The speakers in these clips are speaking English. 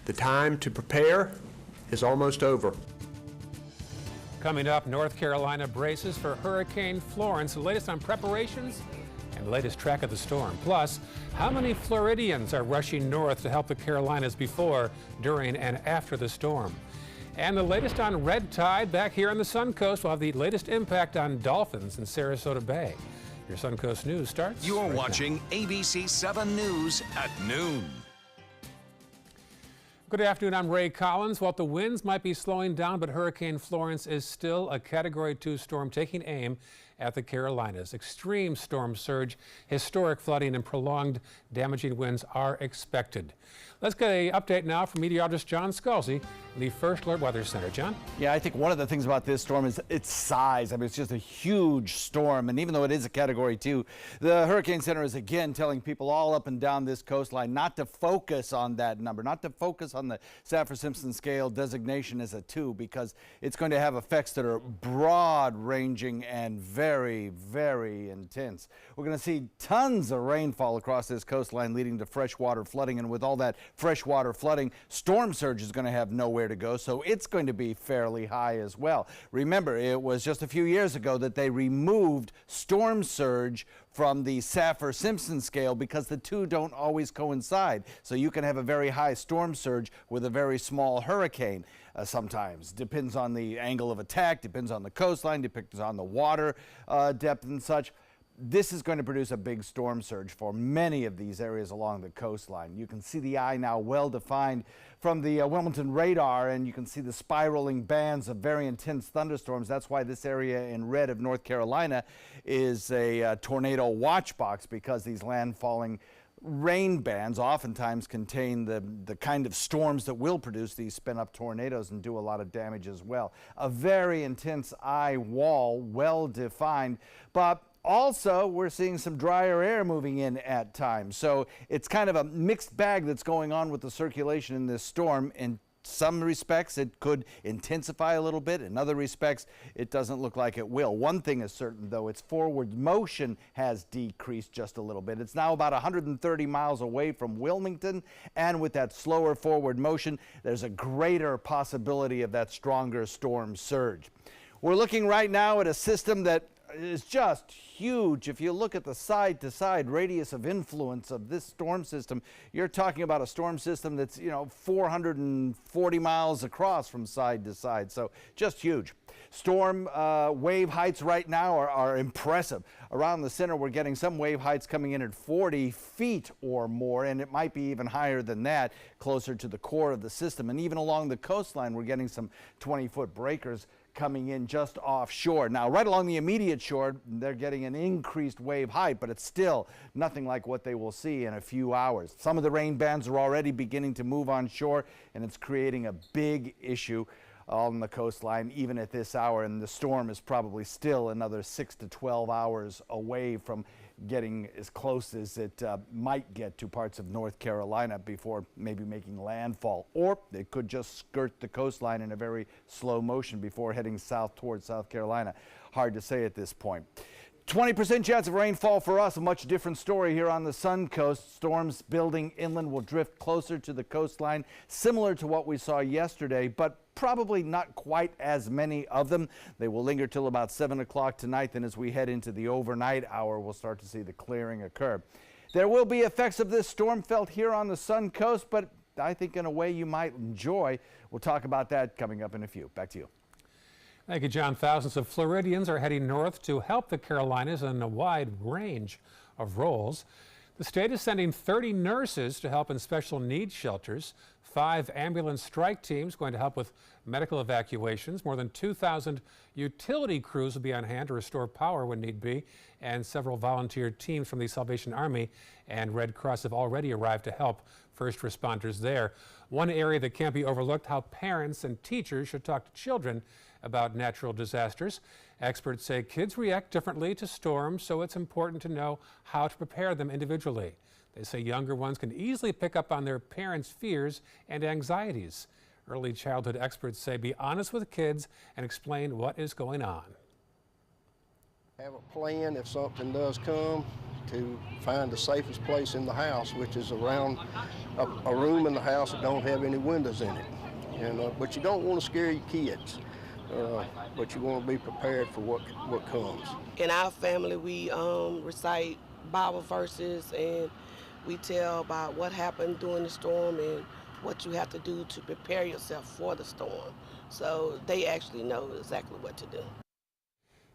The time to prepare is almost over. Coming up, North Carolina braces for Hurricane Florence. The latest on preparations and the latest track of the storm. Plus, how many Floridians are rushing north to help the Carolinas before, during, and after the storm? And the latest on red tide back here on the Suncoast. We'll have the latest impact on dolphins in Sarasota Bay. Your Suncoast News starts. You're watching ABC 7 News at noon. Good afternoon, I'm Ray Collins. Well, the winds might be slowing down, but Hurricane Florence is still a Category 2 storm taking aim at the Carolinas. Extreme storm surge, historic flooding, and prolonged damaging winds are expected. Let's get an update now from meteorologist John Scalzi, the First Alert Weather Center. John? Yeah, I think one of the things about this storm is its size. I mean, it's just a huge storm, and even though it is a Category 2, the Hurricane Center is again telling people all up and down this coastline not to focus on that number, not to focus on the Saffir-Simpson scale designation as a 2, because it's going to have effects that are broad-ranging and very, very intense. We're going to see tons of rainfall across this coastline, leading to freshwater flooding, and with all that freshwater flooding, storm surge is going to have nowhere to go, so it's going to be fairly high as well. Remember, it was just a few years ago that they removed storm surge from the Saffir-Simpson scale because the two don't always coincide. So you can have a very high storm surge with a very small hurricane sometimes. Depends on the angle of attack, depends on the coastline, depends on the water depth and such. This is going to produce a big storm surge for many of these areas along the coastline. You can see the eye now well defined from the Wilmington radar, and you can see the spiraling bands of very intense thunderstorms. That's why this area in red of North Carolina is a tornado watch box, because these landfalling rain bands oftentimes contain the kind of storms that will produce these spin-up tornadoes and do a lot of damage as well. A very intense eye wall, well defined, but also, we're seeing some drier air moving in at times. So it's kind of a mixed bag that's going on with the circulation in this storm. In some respects, it could intensify a little bit. In other respects, it doesn't look like it will. One thing is certain, though, its forward motion has decreased just a little bit. It's now about 130 miles away from Wilmington, and with that slower forward motion, there's a greater possibility of that stronger storm surge. We're looking right now at a system that is just huge. If you look at the side-to-side radius of influence of this storm system, you're talking about a storm system that's, 440 miles across from side to side. So just huge. Storm wave heights right now are impressive. Around the center, we're getting some wave heights coming in at 40 feet or more, and it might be even higher than that, closer to the core of the system. And even along the coastline, we're getting some 20-foot breakers coming in just offshore. Now, right along the immediate shore, they're getting an increased wave height, but it's still nothing like what they will see in a few hours. Some of the rain bands are already beginning to move on shore, and it's creating a big issue on the coastline even at this hour, and the storm is probably still another 6 to 12 hours away from getting as close as it might get to parts of North Carolina before maybe making landfall. Or it could just skirt the coastline in a very slow motion before heading south towards South Carolina. Hard to say at this point. 20% chance of rainfall for us, a much different story here on the Suncoast. Storms building inland will drift closer to the coastline, similar to what we saw yesterday, but probably not quite as many of them. They will linger till about 7 o'clock tonight. Then as we head into the overnight hour, we'll start to see the clearing occur. There will be effects of this storm felt here on the Suncoast, but I think in a way you might enjoy. We'll talk about that coming up in a few. Back to you. Thank you, John. Thousands of Floridians are heading north to help the Carolinas in a wide range of roles. The state is sending 30 nurses to help in special needs shelters, 5 ambulance strike teams going to help with medical evacuations, more than 2,000 utility crews will be on hand to restore power when need be, and several volunteer teams from the Salvation Army and Red Cross have already arrived to help first responders there. One area that can't be overlooked, how parents and teachers should talk to children about natural disasters. Experts say kids react differently to storms, so it's important to know how to prepare them individually. They say younger ones can easily pick up on their parents' fears and anxieties. Early childhood experts say be honest with kids and explain what is going on. Have a plan if something does come. to find the safest place in the house, which is around a room in the house that don't have any windows in it. And but you don't want to scare your kids, but you want to be prepared for what comes. In our family, we recite Bible verses, and we tell about what happened during the storm and what you have to do to prepare yourself for the storm. So they actually know exactly what to do.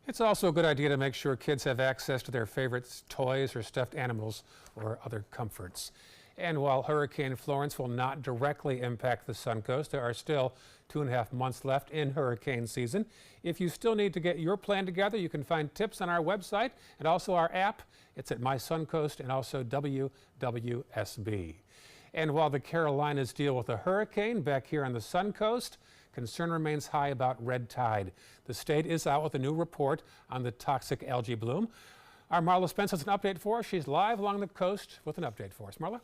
It's also a good idea to make sure kids have access to their favorite toys or stuffed animals or other comforts. And while Hurricane Florence will not directly impact the Suncoast, there are still 2.5 months left in hurricane season. If you still need to get your plan together, you can find tips on our website and also our app. It's at My Suncoast and also WWSB. And while the Carolinas deal with a hurricane back here on the Suncoast, concern remains high about red tide. The state is out with a new report on the toxic algae bloom. Our Marla Spence has an update for us. She's live along the coast with an update for us. Marla?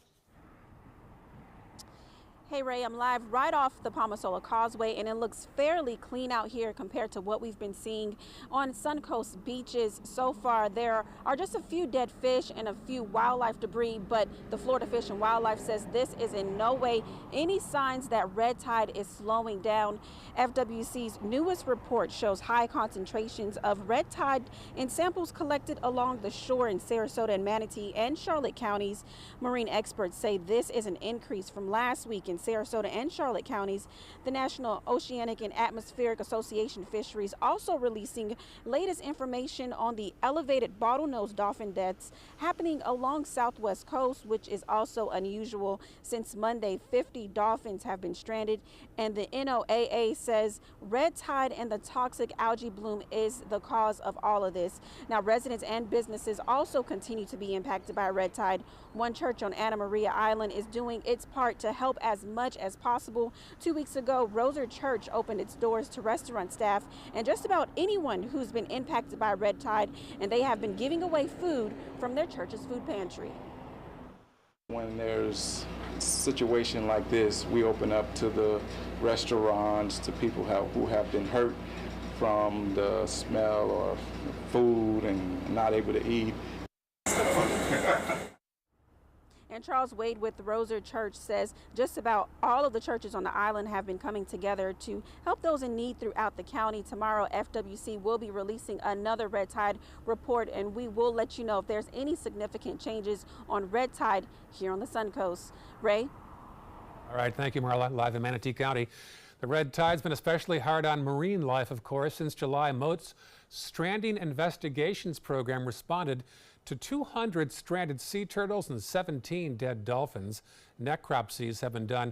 Hey Ray, I'm live right off the Palmasola Causeway, and it looks fairly clean out here compared to what we've been seeing on Suncoast beaches so far. There are just a few dead fish and a few wildlife debris, but the Florida Fish and Wildlife says this is in no way any signs that red tide is slowing down. FWC's newest report shows high concentrations of red tide in samples collected along the shore in Sarasota and Manatee and Charlotte counties. Marine experts say this is an increase from last week in Sarasota and Charlotte counties. The National Oceanic and Atmospheric Association Fisheries also releasing latest information on the elevated bottlenose dolphin deaths happening along southwest coast, which is also unusual. Since Monday, 50 dolphins have been stranded, and the NOAA says red tide and the toxic algae bloom is the cause of all of this. Now, residents and businesses also continue to be impacted by red tide. One church on Anna Maria Island is doing its part to help as much as possible. 2 weeks ago, Roser Church opened its doors to restaurant staff and just about anyone who's been impacted by red tide, and they have been giving away food from their church's food pantry. When there's a situation like this, we open up to the restaurants, to people who have been hurt from the smell or food and not able to eat. And Charles Wade with the Roser Church says just about all of the churches on the island have been coming together to help those in need throughout the county. Tomorrow, FWC will be releasing another red tide report, and we will let you know if there's any significant changes on red tide here on the Suncoast. Ray? All right, thank you, Marla. Live in Manatee County. The red tide's been especially hard on marine life, of course. Since July, MOAT's Stranding Investigations Program responded to 200 stranded sea turtles and 17 dead dolphins. Necropsies have been done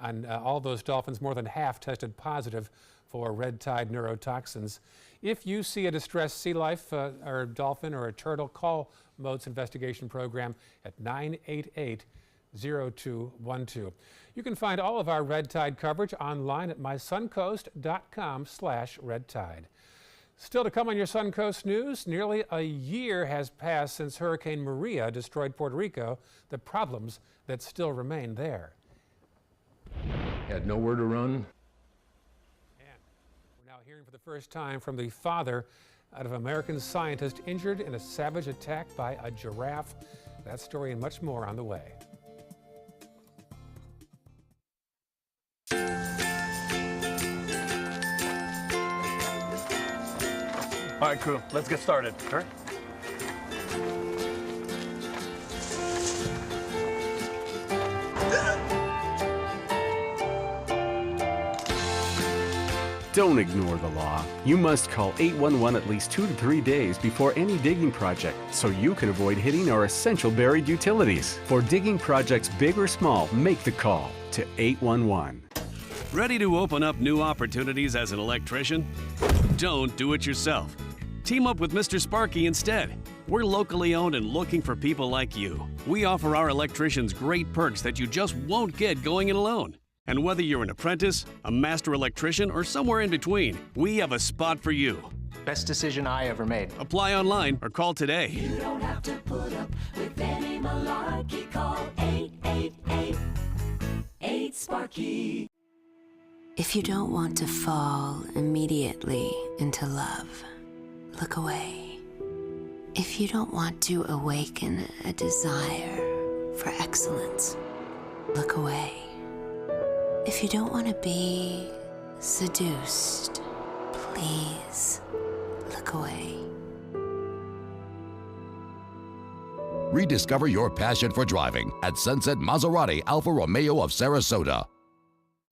on all those dolphins. More than half tested positive for red tide neurotoxins. If you see a distressed sea life or a dolphin or a turtle, call MOAT's investigation program at 988-0212. You can find all of our red tide coverage online at mysuncoast.com/redtide. Still to come on your Suncoast News, nearly a year has passed since Hurricane Maria destroyed Puerto Rico, the problems that still remain there. Had nowhere to run. And we're now hearing for the first time from the father of an American scientist injured in a savage attack by a giraffe. That story and much more on the way. All right, crew, let's get started. Sure. Don't ignore the law. You must call 811 at least 2 to 3 days before any digging project so you can avoid hitting our essential buried utilities. For digging projects big or small, make the call to 811. Ready to open up new opportunities as an electrician? Don't do it yourself. Team up with Mr. Sparky instead. We're locally owned and looking for people like you. We offer our electricians great perks that you just won't get going it alone. And whether you're an apprentice, a master electrician, or somewhere in between, we have a spot for you. Best decision I ever made. Apply online or call today. You don't have to put up with any malarkey. Call 888-8-SPARKY. If you don't want to fall immediately into love, look away. If you don't want to awaken a desire for excellence, look away. If you don't want to be seduced, please look away. Rediscover your passion for driving at Sunset Maserati Alfa Romeo of Sarasota.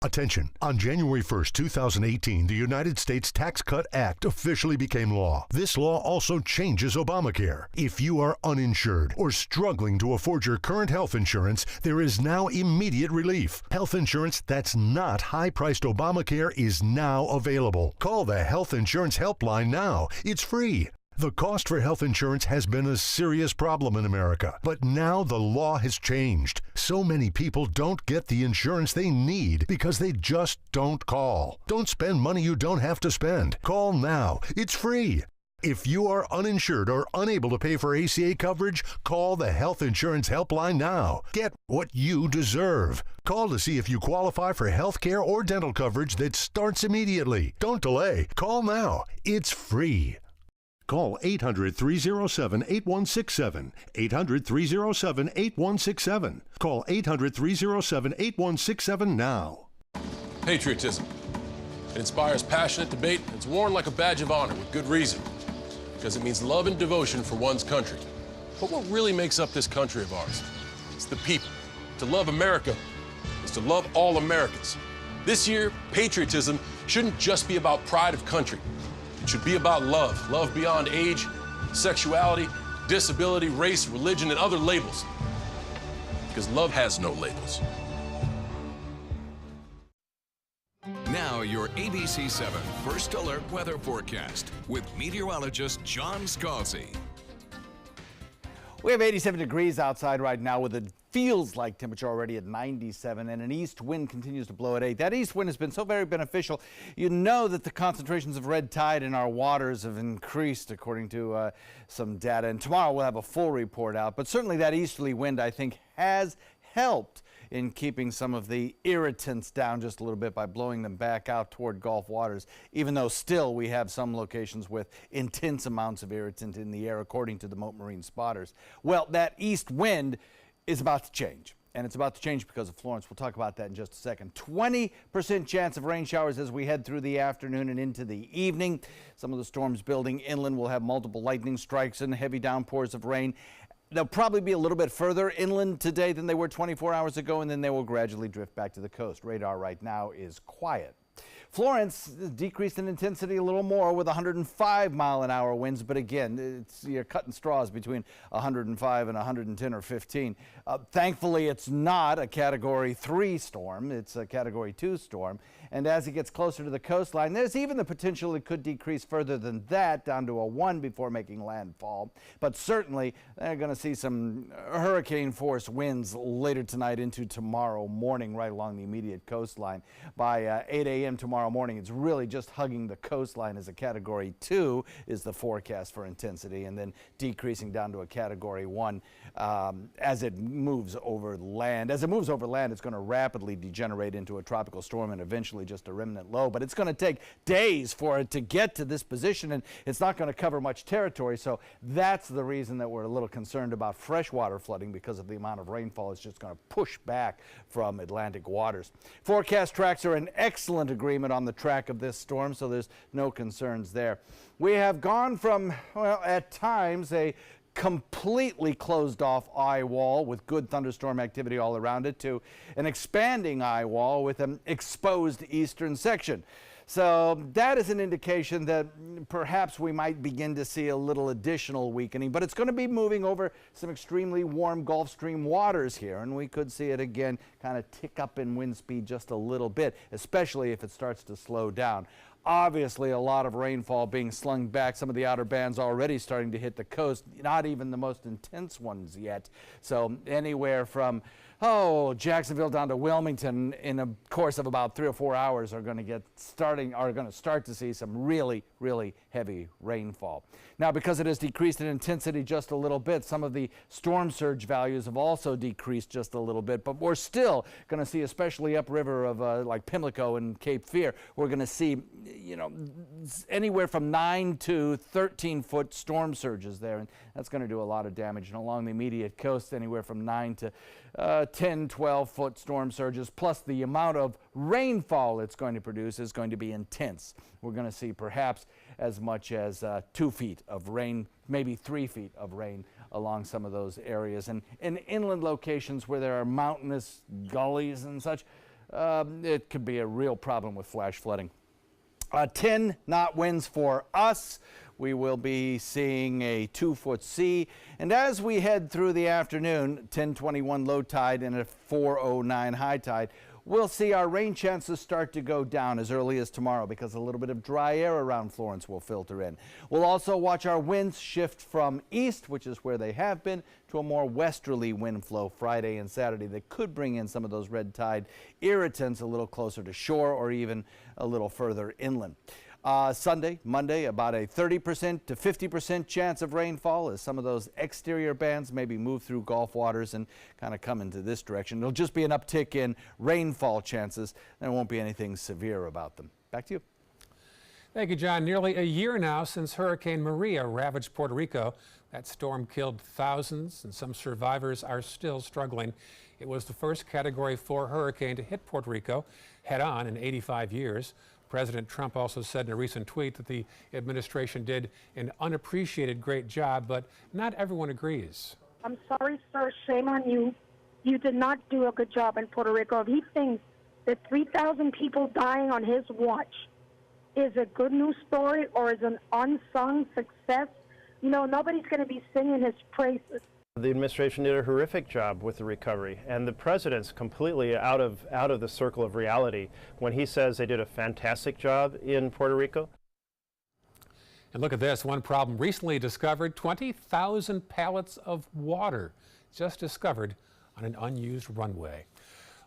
Attention. On January 1st, 2018, the United States Tax Cut Act officially became law. This law also changes Obamacare. If you are uninsured or struggling to afford your current health insurance, there is now immediate relief. Health insurance that's not high-priced Obamacare is now available. Call the Health Insurance Helpline now. It's free. The cost for health insurance has been a serious problem in America, but now the law has changed. So many people don't get the insurance they need because they just don't call. Don't spend money you don't have to spend. Call now. It's free. If you are uninsured or unable to pay for ACA coverage, call the Health Insurance Helpline now. Get what you deserve. Call to see if you qualify for health care or dental coverage that starts immediately. Don't delay. Call now. It's free. Call 800-307-8167. 800-307-8167. Call 800-307-8167 now. Patriotism. It inspires passionate debate. It's worn like a badge of honor with good reason, because it means love and devotion for one's country. But what really makes up this country of ours? It's the people. To love America is to love all Americans. This year, patriotism shouldn't just be about pride of country. It should be about love. Love beyond age, sexuality, disability, race, religion, and other labels. Because love has no labels. Now your ABC 7 First Alert Weather Forecast with meteorologist John Scalzi. We have 87 degrees outside right now with a feels like temperature already at 97, and an east wind continues to blow at 8. That east wind has been so very beneficial. You know that the concentrations of red tide in our waters have increased according to some data, and tomorrow we'll have a full report out. But certainly that easterly wind, I think, has helped in keeping some of the irritants down just a little bit by blowing them back out toward Gulf waters, even though still we have some locations with intense amounts of irritant in the air, according to the Mote Marine spotters. Well, that east wind is about to change, and it's about to change because of Florence. We'll talk about that in just a second. 20% chance of rain showers as we head through the afternoon and into the evening. Some of the storms building inland will have multiple lightning strikes and heavy downpours of rain. They'll probably be a little bit further inland today than they were 24 hours ago, and then they will gradually drift back to the coast. Radar right now is quiet. Florence decreased in intensity a little more with 105-mile-an-hour winds, but again, you're cutting straws between 105 and 110 or 15. Thankfully, it's not a Category 3 storm. It's a Category 2 storm. And as it gets closer to the coastline, there's even the potential it could decrease further than that, down to a 1 before making landfall. But certainly, they're going to see some hurricane-force winds later tonight into tomorrow morning right along the immediate coastline. By 8 a.m. tomorrow morning, it's really just hugging the coastline as a Category 2 is the forecast for intensity, and then decreasing down to a Category 1 as it moves over land. As it moves over land, it's going to rapidly degenerate into a tropical storm and eventually just a remnant low, but it's going to take days for it to get to this position, and it's not going to cover much territory. So that's the reason that we're a little concerned about freshwater flooding, because of the amount of rainfall. It's just going to push back from Atlantic waters. Forecast tracks are in excellent agreement on the track of this storm, so there's no concerns there. We have gone from, well, at times a completely closed off eye wall with good thunderstorm activity all around it to an expanding eye wall with an exposed eastern section. So that is an indication that perhaps we might begin to see a little additional weakening, but it's going to be moving over some extremely warm Gulf Stream waters here, and we could see it again kind of tick up in wind speed just a little bit, especially if it starts to slow down. Obviously, a lot of rainfall being slung back. Some of the outer bands already starting to hit the coast, not even the most intense ones yet. So anywhere from, Jacksonville down to Wilmington in a course of about 3 or 4 hours are going to start to see some really, really heavy rainfall. Now, because it has decreased in intensity just a little bit, some of the storm surge values have also decreased just a little bit, but we're still going to see, especially upriver of like Pimlico and Cape Fear, we're going to see, anywhere from 9 to 13 foot storm surges there, and That's going to do a lot of damage. And along the immediate coast, anywhere from 9 to 10, 12-foot storm surges, plus the amount of rainfall it's going to produce is going to be intense. We're going to see perhaps as much as 2 feet of rain, maybe 3 feet of rain along some of those areas. And in inland locations where there are mountainous gullies and such, it could be a real problem with flash flooding. 10 knot winds for us. We will be seeing a 2-foot sea. And as we head through the afternoon, 10:21 low tide and a 4:09 high tide, we'll see our rain chances start to go down as early as tomorrow because a little bit of dry air around Florence will filter in. We'll also watch our winds shift from east, which is where they have been, to a more westerly wind flow Friday and Saturday that could bring in some of those red tide irritants a little closer to shore or even a little further inland. Sunday, Monday, about a 30% to 50% chance of rainfall as some of those exterior bands maybe move through Gulf waters and kind of come into this direction. It'll just be an uptick in rainfall chances. There won't be anything severe about them. Back to you. Thank you, John. Nearly a year now since Hurricane Maria ravaged Puerto Rico. That storm killed thousands, and some survivors are still struggling. It was the first Category 4 hurricane to hit Puerto Rico head-on in 85 years. President Trump also said in a recent tweet that the administration did an unappreciated great job, but not everyone agrees. I'm sorry, sir. Shame on you. You did not do a good job in Puerto Rico. If he thinks that 3,000 people dying on his watch is a good news story or is an unsung success, you know, nobody's going to be singing his praises. The administration did a horrific job with the recovery, and the president's completely out of the circle of reality when he says they did a fantastic job in Puerto Rico. And look at this, one problem recently discovered: 20,000 pallets of water just discovered on an unused runway.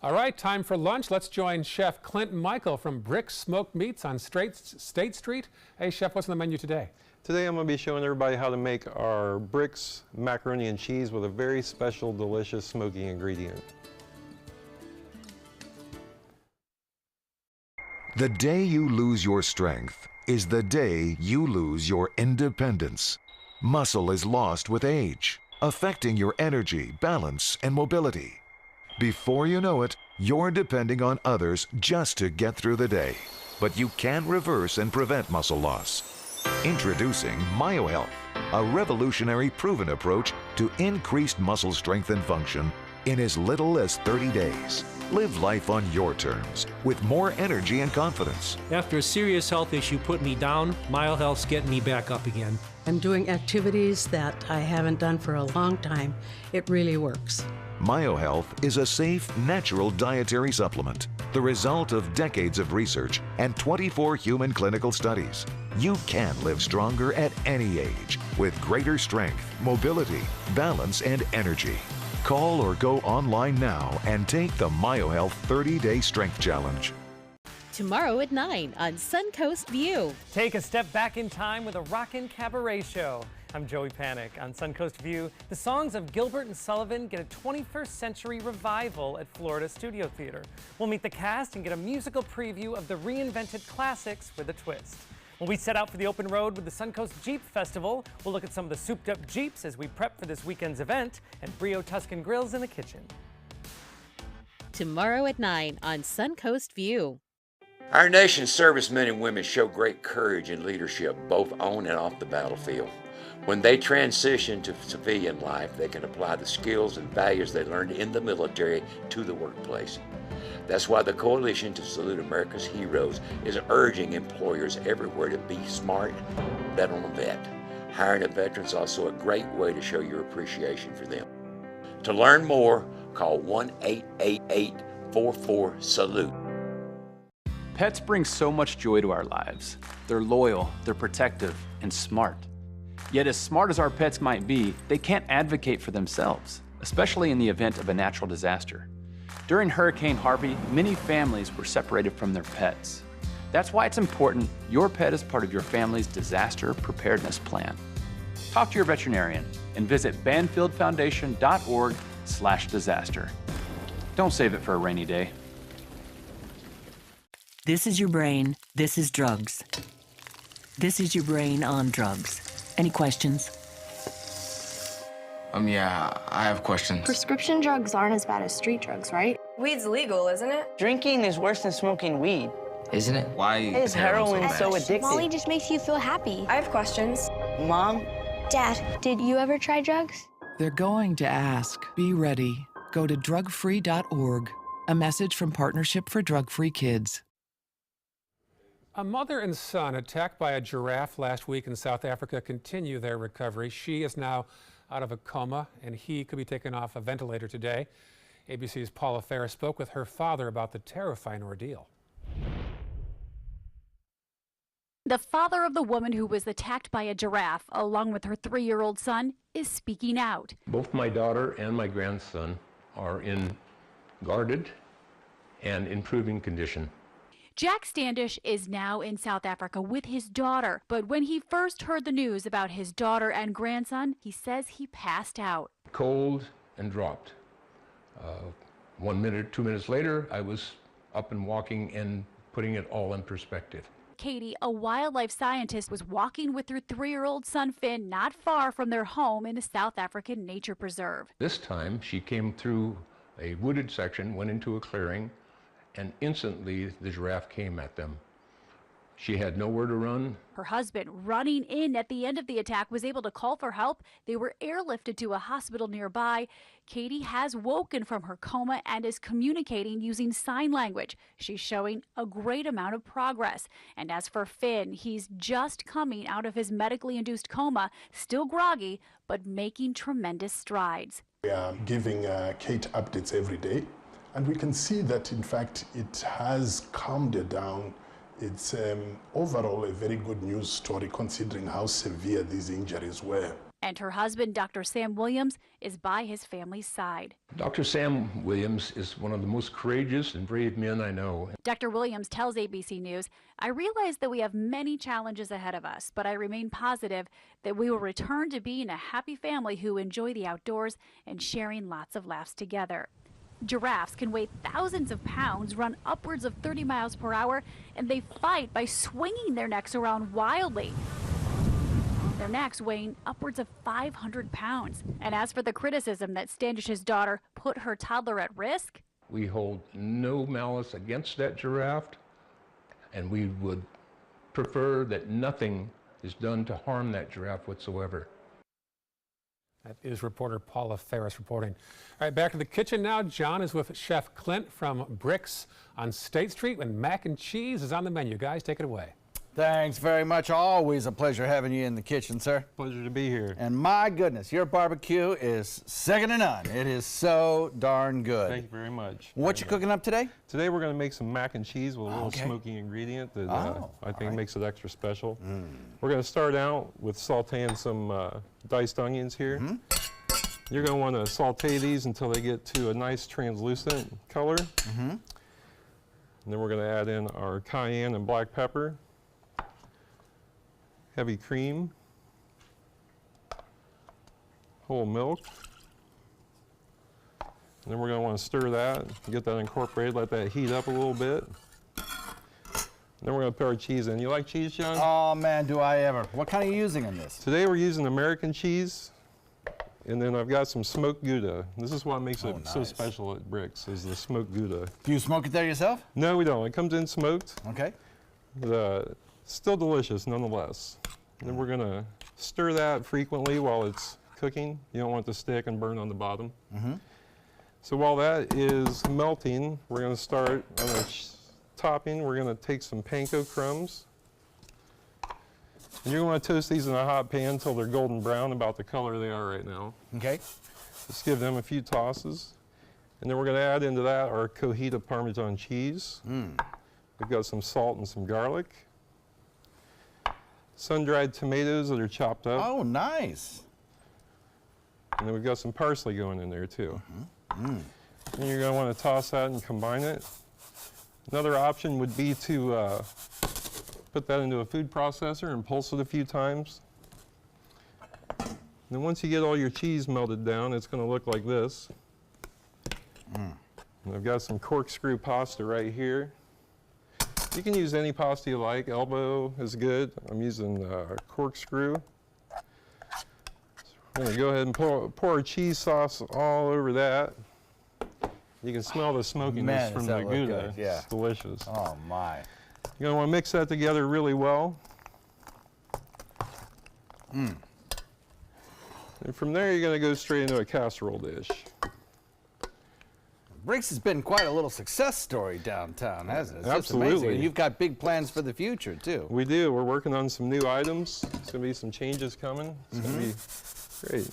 All right, time for lunch. Let's join Chef Clint Michael from Brick's Smoked Meats on State Street. Hey, Chef, what's on the menu today? Today I'm going to be showing everybody how to make our Brick's macaroni and cheese with a very special, delicious, smoky ingredient. The day you lose your strength is the day you lose your independence. Muscle is lost with age, affecting your energy, balance, and mobility. Before you know it, you're depending on others just to get through the day. But you can reverse and prevent muscle loss. Introducing MyoHealth, a revolutionary proven approach to increased muscle strength and function in as little as 30 days. Live life on your terms with more energy and confidence. After a serious health issue put me down, MyoHealth's getting me back up again. I'm doing activities that I haven't done for a long time. It really works. MyoHealth is a safe, natural dietary supplement, the result of decades of research and 24 human clinical studies. You can live stronger at any age with greater strength, mobility, balance, and energy. Call or go online now and take the MyoHealth 30-Day Strength Challenge. Tomorrow at 9 on Suncoast View. Take a step back in time with a rockin' cabaret show. I'm Joey Panic. On Suncoast View, the songs of Gilbert and Sullivan get a 21st century revival at Florida Studio Theater. We'll meet the cast and get a musical preview of the reinvented classics with a twist. When we set out for the open road with the Suncoast Jeep Festival, we'll look at some of the souped up Jeeps as we prep for this weekend's event, and Brio Tuscan Grills in the kitchen. Tomorrow at 9 on Suncoast View. Our nation's servicemen and women show great courage and leadership both on and off the battlefield. When they transition to civilian life, they can apply the skills and values they learned in the military to the workplace. That's why the Coalition to Salute America's Heroes is urging employers everywhere to be smart, bet on a vet. Hiring a veteran is also a great way to show your appreciation for them. To learn more, call 1-888-44-SALUTE. Pets bring so much joy to our lives. They're loyal, they're protective, and smart. Yet as smart as our pets might be, they can't advocate for themselves, especially in the event of a natural disaster. During Hurricane Harvey, many families were separated from their pets. That's why it's important your pet is part of your family's disaster preparedness plan. Talk to your veterinarian and visit banfieldfoundation.org/disaster. Don't save it for a rainy day. This is your brain. This is drugs. This is your brain on drugs. Any questions? Yeah, I have questions. Prescription drugs aren't as bad as street drugs, right? Weed's legal, isn't it? Drinking is worse than smoking weed. Isn't it? Why is heroin so addictive? Molly just makes you feel happy. I have questions. Mom? Dad, did you ever try drugs? They're going to ask. Be ready. Go to drugfree.org. A message from Partnership for Drug-Free Kids. A mother and son attacked by a giraffe last week in South Africa continue their recovery. She is now out of a coma, and he could be taken off a ventilator today. ABC's Paula Ferris spoke with her father about the terrifying ordeal. The father of the woman who was attacked by a giraffe, along with her 3-year-old son, is speaking out. Both my daughter and my grandson are in guarded and improving condition. Jack Standish is now in South Africa with his daughter, but when he first heard the news about his daughter and grandson, he says he passed out. Cold and dropped. 1 minute, 2 minutes later, I was up and walking and putting it all in perspective. Katie, a wildlife scientist, was walking with her 3-year-old son Finn not far from their home in a South African nature preserve. This time, she came through a wooded section, went into a clearing, and instantly the giraffe came at them. She had nowhere to run. Her husband, running in at the end of the attack, was able to call for help. They were airlifted to a hospital nearby. Katie has woken from her coma and is communicating using sign language. She's showing a great amount of progress. And as for Finn, he's just coming out of his medically induced coma, still groggy, but making tremendous strides. We are giving Kate updates every day, and we can see that, in fact, it has calmed her down. It's overall a very good news story considering how severe these injuries were. And her husband, Dr. Sam Williams, is by his family's side. Dr. Sam Williams is one of the most courageous and brave men I know. Dr. Williams tells ABC News, "I realize that we have many challenges ahead of us, but I remain positive that we will return to being a happy family who enjoy the outdoors and sharing lots of laughs together." Giraffes can weigh thousands of pounds, run upwards of 30 miles per hour, and they fight by swinging their necks around wildly. Their necks weighing upwards of 500 pounds. And as for the criticism that Standish's daughter put her toddler at risk, we hold no malice against that giraffe, and we would prefer that nothing is done to harm that giraffe whatsoever. That is reporter Paula Ferris reporting. All right, back to the kitchen now. John is with Chef Clint from Bricks on State Street when mac and cheese is on the menu. Guys, take it away. Thanks very much. Always a pleasure having you in the kitchen, sir. Pleasure to be here. And my goodness, your barbecue is second to none. It is so darn good. Thank you very much. What you cooking up today? Today we're going to make some mac and cheese with a little smoky ingredient that I think makes it extra special. We're going to start out with sauteing some diced onions here. You're going to want to saute these until they get to a nice translucent color. And then we're going to add in our cayenne and black pepper. Heavy cream, whole milk, and then we're going to want to stir that, get that incorporated, let that heat up a little bit. And then we're going to put our cheese in. You like cheese, John? Oh man, do I ever. What kind are you using in this? Today we're using American cheese, and then I've got some smoked Gouda. This is what makes it so special at Bricks, is the smoked Gouda. Do you smoke it there yourself? No, we don't. It comes in smoked. Okay. Still delicious nonetheless. And then we're going to stir that frequently while it's cooking. You don't want it to stick and burn on the bottom. So while that is melting, we're going to start on the topping. We're going to take some panko crumbs. And you're going to toast these in a hot pan until they're golden brown, about the color they are right now. Okay. Just give them a few tosses. And then we're going to add into that our Cojita Parmesan cheese. We've got some salt and some garlic. Sun-dried tomatoes that are chopped up. Oh, nice. And then we've got some parsley going in there too. And you're going to want to toss that and combine it. Another option would be to put that into a food processor and pulse it a few times. And then once you get all your cheese melted down, it's going to look like this. And I've got some corkscrew pasta right here. You can use any pasta you like. Elbow is good. I'm using corkscrew. I'm gonna go ahead and pour cheese sauce all over that. You can smell the smokiness from the Gouda. Yeah. It's delicious. Oh my. You're gonna wanna mix that together really well. And from there, you're gonna go straight into a casserole dish. Bricks has been quite a little success story downtown, hasn't it? It's just Absolutely. amazing. And you've got big plans for the future, too. We do. We're working on some new items. There's gonna be some changes coming. It's gonna be great.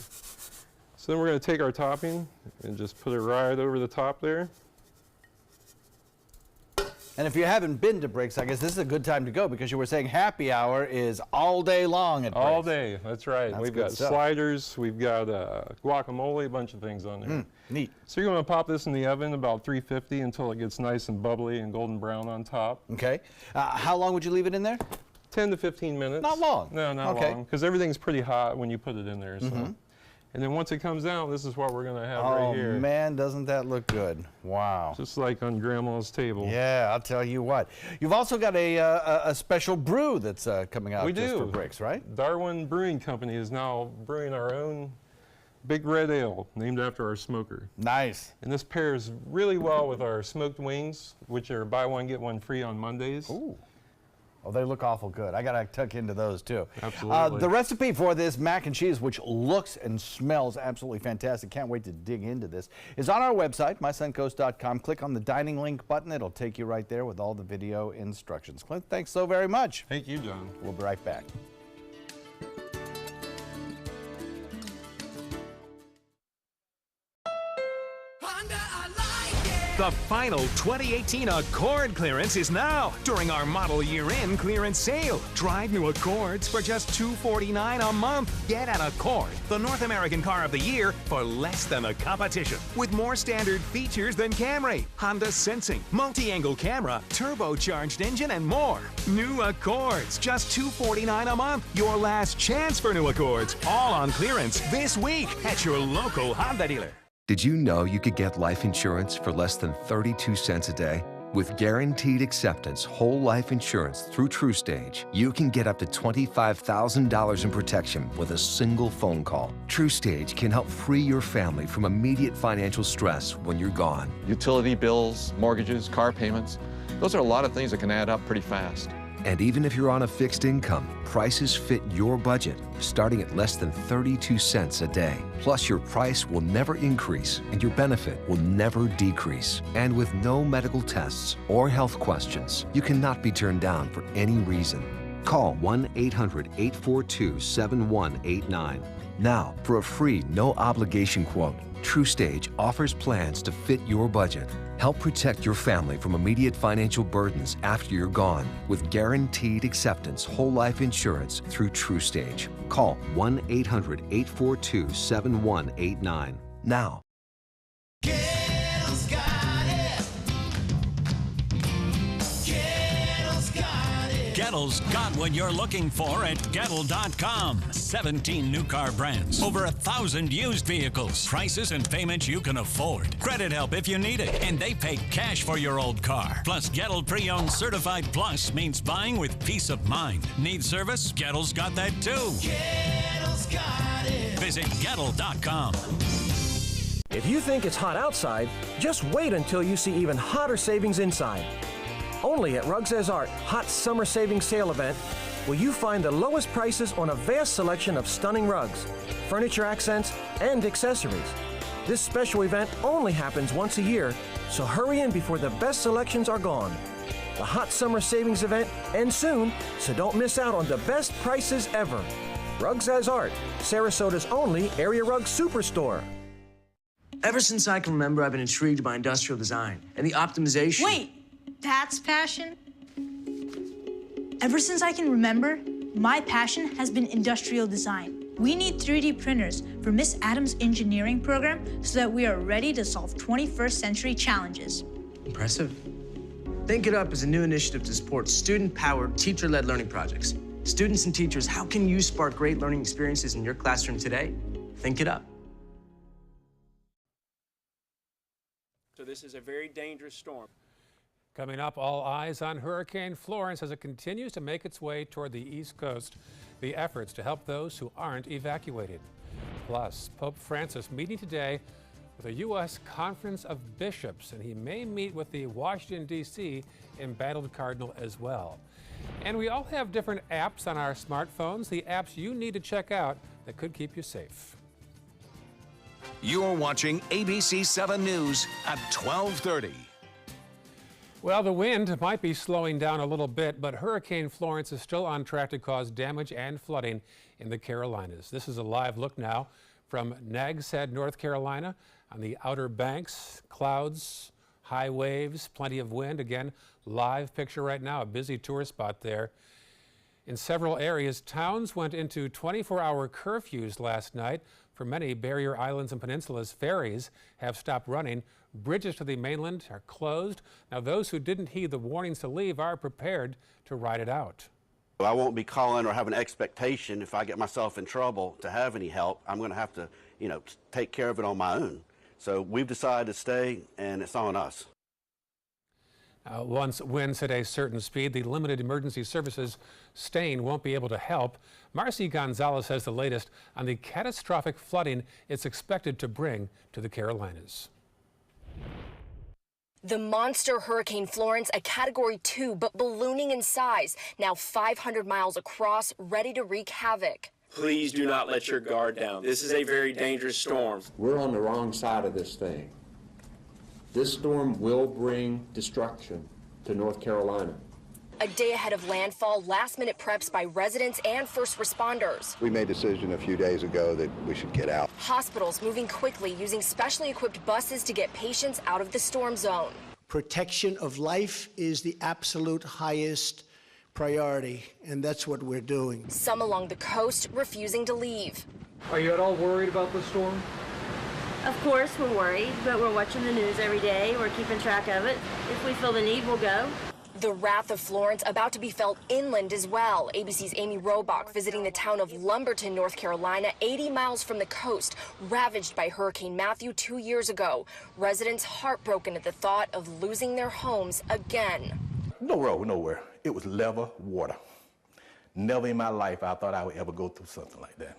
So then we're gonna take our topping and just put it right over the top there. And if you haven't been to Bricks, I guess this is a good time to go because you were saying happy hour is all day long at Bricks. All day, that's right. That's We've good got stuff. sliders, we've got guacamole, a bunch of things on there. Neat. So you're gonna pop this in the oven about 350 until it gets nice and bubbly and golden brown on top. Okay. How long would you leave it in there? 10 to 15 minutes. Not long. No, not long, because everything's pretty hot when you put it in there. So. And then once it comes out, this is what we're gonna have right here. Oh man, doesn't that look good? Wow. Just like on Grandma's table. Yeah, I'll tell you what. You've also got a special brew that's coming out just for Bricks, right? Darwin Brewing Company is now brewing our own Big Red Ale, named after our smoker. Nice. And this pairs really well with our smoked wings, which are buy one, get one free on Mondays. Ooh. Oh, they look awful good. I got to tuck into those, too. Absolutely. The recipe for this mac and cheese, which looks and smells absolutely fantastic, can't wait to dig into this, is on our website, mysuncoast.com. Click on the dining link button. It'll take you right there with all the video instructions. Clint, thanks so very much. Thank you, John. We'll be right back. The final 2018 Accord clearance is now during our model year-end clearance sale. Drive new Accords for just $249 a month. Get an Accord, the North American car of the year, for less than the competition. With more standard features than Camry, Honda Sensing, multi-angle camera, turbocharged engine, and more. New Accords, just $249 a month. Your last chance for new Accords. All on clearance this week at your local Honda dealer. Did you know you could get life insurance for less than 32 cents a day? With Guaranteed Acceptance whole life insurance through TrueStage, you can get up to $25,000 in protection with a single phone call. TrueStage can help free your family from immediate financial stress when you're gone. Utility bills, mortgages, car payments, those are a lot of things that can add up pretty fast. And even if you're on a fixed income, prices fit your budget, starting at less than 32 cents a day. Plus, your price will never increase and your benefit will never decrease. And with no medical tests or health questions, you cannot be turned down for any reason. Call 1-800-842-7189. Now, for a free, no-obligation quote, TrueStage offers plans to fit your budget. Help protect your family from immediate financial burdens after you're gone with Guaranteed Acceptance whole life insurance through TrueStage. Call 1-800-842-7189 now. Gettle's got what you're looking for at Gettle.com. 17 new car brands, over 1,000 used vehicles, prices and payments you can afford. Credit help if you need it, and they pay cash for your old car. Plus, Gettle Pre-Owned Certified Plus means buying with peace of mind. Need service? Gettle's got that too. Gettle's got it. Visit Gettle.com. If you think it's hot outside, just wait until you see even hotter savings inside. Only at Rugs As Art Hot Summer Savings Sale event will you find the lowest prices on a vast selection of stunning rugs, furniture accents, and accessories. This special event only happens once a year, so hurry in before the best selections are gone. The Hot Summer Savings event ends soon, so don't miss out on the best prices ever. Rugs As Art, Sarasota's only area rug superstore. Ever since I can remember, I've been intrigued by industrial design and the optimization. Wait! That's passion? Ever since I can remember, my passion has been industrial design. We need 3D printers for Miss Adams' engineering program so that we are ready to solve 21st century challenges. Impressive. Think It Up is a new initiative to support student-powered, teacher-led learning projects. Students and teachers, how can you spark great learning experiences in your classroom today? Think It Up. So this is a very dangerous storm. Coming up, all eyes on Hurricane Florence as it continues to make its way toward the East Coast. The efforts to help those who aren't evacuated. Plus, Pope Francis meeting today with a U.S. Conference of Bishops, and he may meet with the Washington, D.C. embattled cardinal as well. And we all have different apps on our smartphones, the apps you need to check out that could keep you safe. You're watching ABC 7 News at 12:30. Well, the wind might be slowing down a little bit, but Hurricane Florence is still on track to cause damage and flooding in the Carolinas. This is a live look now from Nags Head, North Carolina. On the Outer Banks, clouds, high waves, plenty of wind. Again, live picture right now, a busy tourist spot there. In several areas, towns went into 24-hour curfews last night. For many barrier islands and peninsulas, ferries have stopped running. Bridges to the mainland are closed. Now, those who didn't heed the warnings to leave are prepared to ride it out. I won't be calling or have an expectation if I get myself in trouble to have any help. I'm going to have to, take care of it on my own. So we've decided to stay, and it's on us. Once winds at a certain speed, the limited emergency services staying won't be able to help. Marcy Gonzalez has the latest on the catastrophic flooding it's expected to bring to the Carolinas. The monster Hurricane Florence, a Category 2, but ballooning in size, now 500 miles across, ready to wreak havoc. Please do not let your guard down. This is a very dangerous storm. We're on the wrong side of this thing. This storm will bring destruction to North Carolina. A day ahead of landfall, last-minute preps by residents and first responders. We made a decision a few days ago that we should get out. Hospitals moving quickly, using specially equipped buses to get patients out of the storm zone. Protection of life is the absolute highest priority, and that's what we're doing. Some along the coast refusing to leave. Are you at all worried about the storm? Of course we're worried, but we're watching the news every day. We're keeping track of it. If we feel the need, we'll go. The wrath of Florence about to be felt inland as well. ABC's Amy Robach visiting the town of Lumberton, North Carolina, 80 miles from the coast, ravaged by Hurricane Matthew 2 years ago. Residents heartbroken at the thought of losing their homes again. No road, nowhere. It was level water. Never in my life I thought I would ever go through something like that.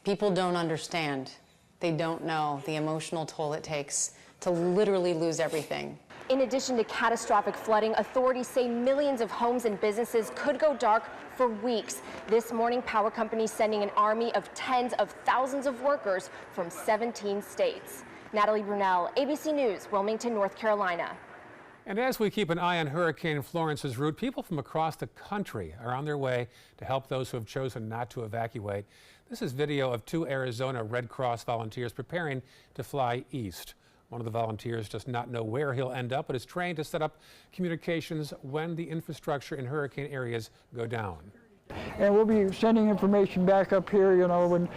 People don't understand. They don't know the emotional toll it takes to literally lose everything. In addition to catastrophic flooding, authorities say millions of homes and businesses could go dark for weeks. This morning, power companies sending an army of tens of thousands of workers from 17 states. Natalie Brunell, ABC News, Wilmington, North Carolina. And as we keep an eye on Hurricane Florence's route, people from across the country are on their way to help those who have chosen not to evacuate. This is video of 2 Arizona Red Cross volunteers preparing to fly east. One of the volunteers does not know where he'll end up, but is trained to set up communications when the infrastructure in hurricane areas go down. And we'll be sending information back up here, when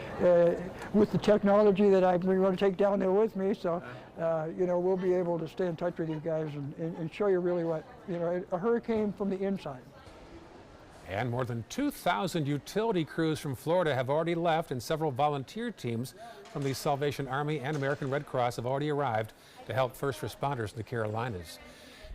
with the technology that we're going to take down there with me. So, we'll be able to stay in touch with you guys and show you really what, a hurricane from the inside. And more than 2,000 utility crews from Florida have already left, and several volunteer teams from the Salvation Army and American Red Cross have already arrived to help first responders in the Carolinas.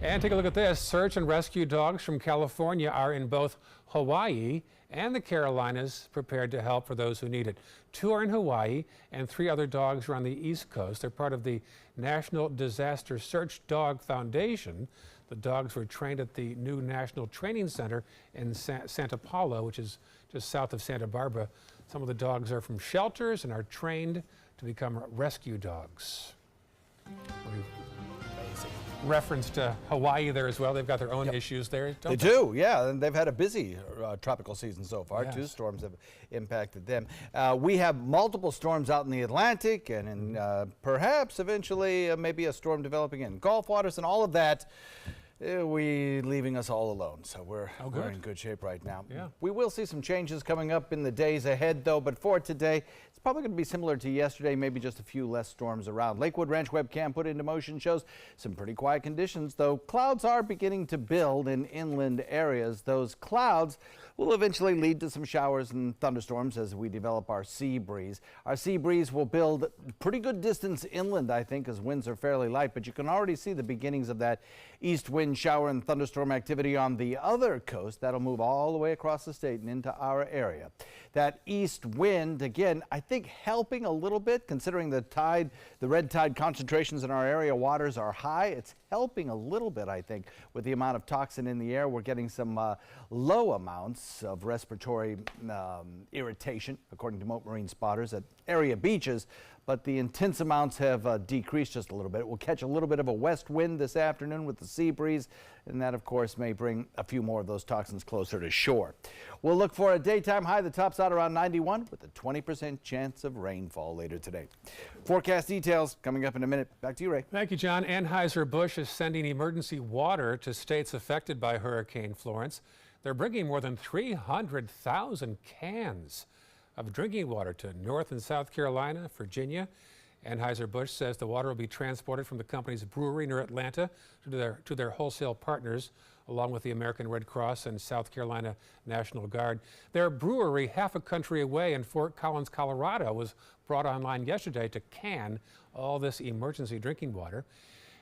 And take a look at this. Search and rescue dogs from California are in both Hawaii and the Carolinas, prepared to help for those who need it. 2 are in Hawaii, and 3 other dogs are on the East Coast. They're part of the National Disaster Search Dog Foundation. The dogs were trained at the new National Training Center in Santa Paula, which is just south of Santa Barbara. Some of the dogs are from shelters and are trained to become rescue dogs. Reference to Hawaii there as well. They've got their own issues there, don't they? They do, yeah, and they've had a busy tropical season so far. Yes. 2 storms have impacted them. We have multiple storms out in the Atlantic, and in, perhaps eventually maybe a storm developing in Gulf waters, and all of that leaving us all alone. So we're in good shape right now. Yeah. We will see some changes coming up in the days ahead, though, but for today, it's probably going to be similar to yesterday, maybe just a few less storms around. Lakewood Ranch webcam put into motion shows some pretty quiet conditions, though clouds are beginning to build in inland areas. Those clouds will eventually lead to some showers and thunderstorms as we develop our sea breeze. Our sea breeze will build pretty good distance inland, I think, as winds are fairly light, but you can already see the beginnings of that east wind rain, shower, and thunderstorm activity on the other coast. That'll move all the way across the state and into our area. That east wind, again, I think helping a little bit considering the red tide concentrations in our area waters are high. It's helping a little bit, I think, with the amount of toxin in the air. We're getting some low amounts of respiratory irritation, according to Mote Marine spotters at area beaches, but the intense amounts have decreased just a little bit. We'll catch a little bit of a west wind this afternoon with the sea breeze, and that, of course, may bring a few more of those toxins closer to shore. We'll look for a daytime high that tops out around 91 with a 20% chance of rainfall later today. Forecast details coming up in a minute. Back to you, Ray. Thank you, John. Anheuser-Busch is sending emergency water to states affected by Hurricane Florence. They're bringing more than 300,000 cans of drinking water to North and South Carolina, Virginia. Anheuser-Busch says the water will be transported from the company's brewery near Atlanta to their wholesale partners, along with the American Red Cross and South Carolina National Guard. Their brewery, half a country away in Fort Collins, Colorado, was brought online yesterday to can all this emergency drinking water.